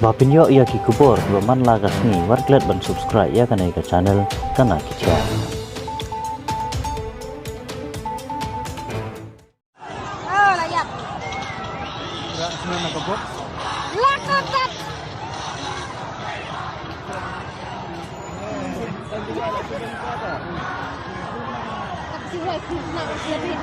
Bapinyo ia ki kubur baman lagas ni warklet ban subscribe ya kana ka channel kana kicha. Oh, layak. Enggak semua nak kebut. Lakat. Sih, nak lebih.